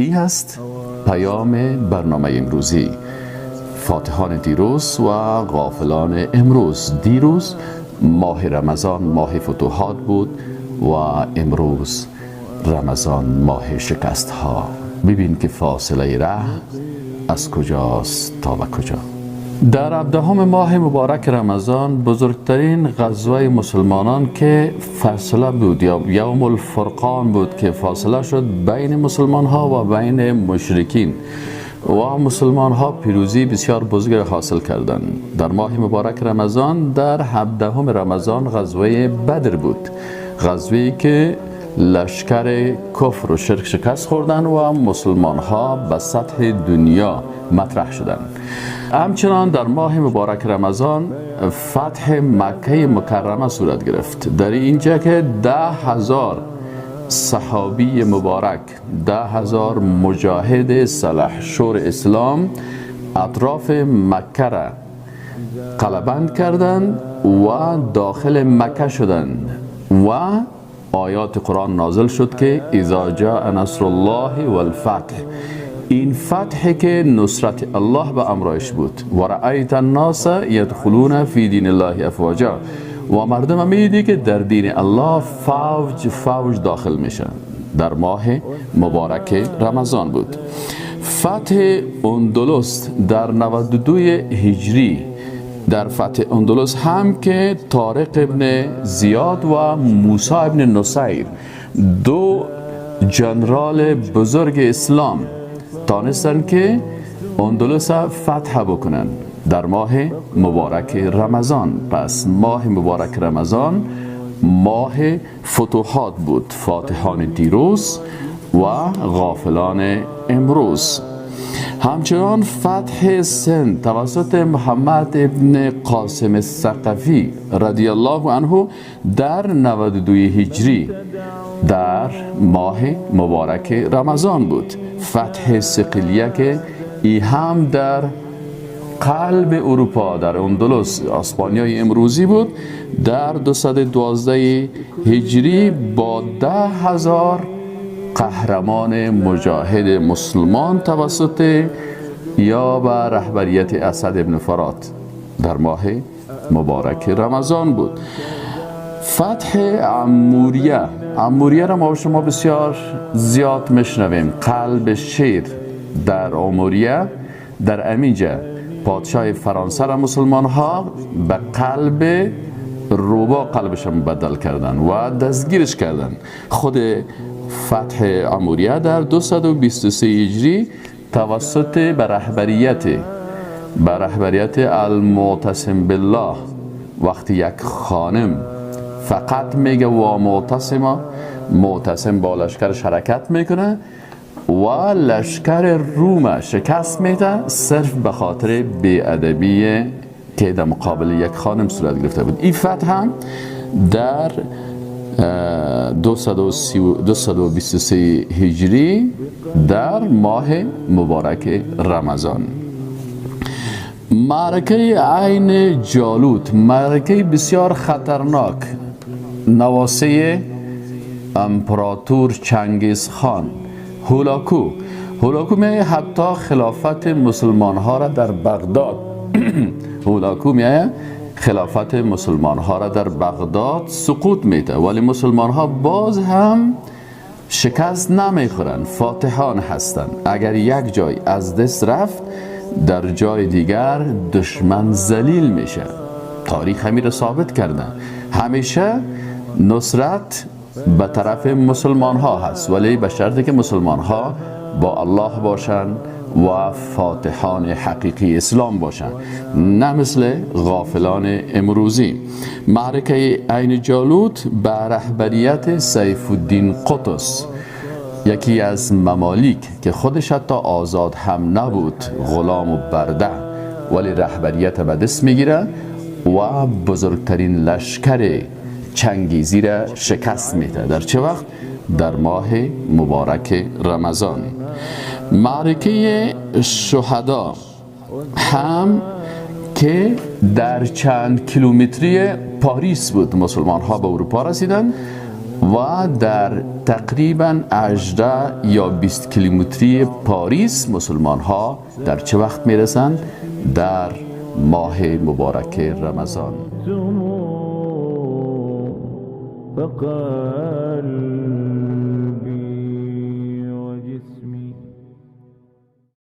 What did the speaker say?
این هست پیام برنامه امروزی. فاتحان دیروز و غافلان امروز. دیروز ماه رمضان ماه فتوحات بود و امروز رمضان ماه شکست ها. ببین که فاصله راه از کجاست تا به کجا. در 17 ماه مبارک رمضان بزرگترین غزوه مسلمانان که فاصله بود یا یوم الفرقان بود که فاصله شد بین مسلمان ها و بین مشرکین و مسلمان ها پیروزی بسیار بزرگ حاصل کردند. در ماه مبارک رمضان در 17 رمضان غزوه بدر بود، غزوه‌ای که لشکر کفر و شرک شکست خوردن و مسلمان ها به سطح دنیا مطرح شدند. همچنان در ماه مبارک رمضان فتح مکه مکرمه صورت گرفت. در اینجا که 10,000 صحابی مبارک، 10,000 مجاهد سلحشور اسلام اطراف مکه را قلبند کردند و داخل مکه شدند و آیات قرآن نازل شد که اذا جاء نصر الله والفتح. این فتحی که نصرت الله به امرایش بود. و رأیت الناس یدخلون فی دین الله افواجا، و مردم میدی که در دین الله فوج فوج داخل میشن. در ماه مبارک رمضان بود. فتح اندلس در 92 هجری. در فتح اندلس هم که طارق ابن زیاد و موسی ابن نصیر دو جنرال بزرگ اسلام تانستن که اندلس فتح بکنن در ماه مبارک رمضان. پس ماه مبارک رمضان ماه فتوحات بود، فاتحان دیروز و غافلان امروز. همچنان فتح سند توسط محمد ابن قاسم الثقفی رضی الله عنه در 92 هجری در ماه مبارک رمضان بود. فتح صقلیه که ای هم در قلب اروپا در اندلس اسپانیای امروزی بود در 212 هجری با 10,000 قهرمان مجاهد مسلمان توسط یا به رهبریت اسد ابن فرات در ماه مبارک رمضان بود. فتح عموریه را ما شما بسیار زیاد میشنویم. قلب شیر در عموریه، در امینجا پادشاه فرانسه را مسلمان ها به قلب روبا قلبشان بدل کردن و دستگیرش کردن. خود فتح عموریه در 223 هجری توسط به رهبریت المعتصم بالله، وقتی یک خانم فقط میگه و معتصم با لشکرش حرکت میکنه و لشکر روم شکست میده صرف به خاطر بی‌ادبی که در مقابل یک خانم صورت گرفته بود. این فتح هم در 223 هجری در ماه مبارک رمضان. معرکه عین جالوت، معرکه بسیار خطرناک، نواسه امپراتور چنگیز خان. هولاکو میگه حتی خلافت مسلمان ها را در بغداد خلافت مسلمان ها را در بغداد سقوط میده، ولی مسلمان ها باز هم شکست نمیخورن، فاتحان هستن. اگر یک جای از دست رفت در جای دیگر دشمن ذلیل میشه. تاریخ همین را ثابت کرده. همیشه نصرت به طرف مسلمان ها هست، ولی به شرطی که مسلمان ها با الله باشن و فاتحان حقیقی اسلام باشن، نه مثل غافلان امروزی. معرکه عین جالوت به رهبریت سیف الدین قطز، یکی از ممالیک که خودش حتی آزاد هم نبود، غلام و برده، ولی رهبریت به دست میگیره و بزرگترین لشکر چنگیزی را شکست میده. در چه وقت؟ در ماه مبارک رمضان. معرکه شهدا هم که در چند کیلومتری پاریس بود. مسلمان ها به اروپا رسیدن و در تقریبا 18 یا 20 کیلومتری پاریس مسلمان ها در چه وقت میرسند؟ در ماه مبارک رمضان. فقال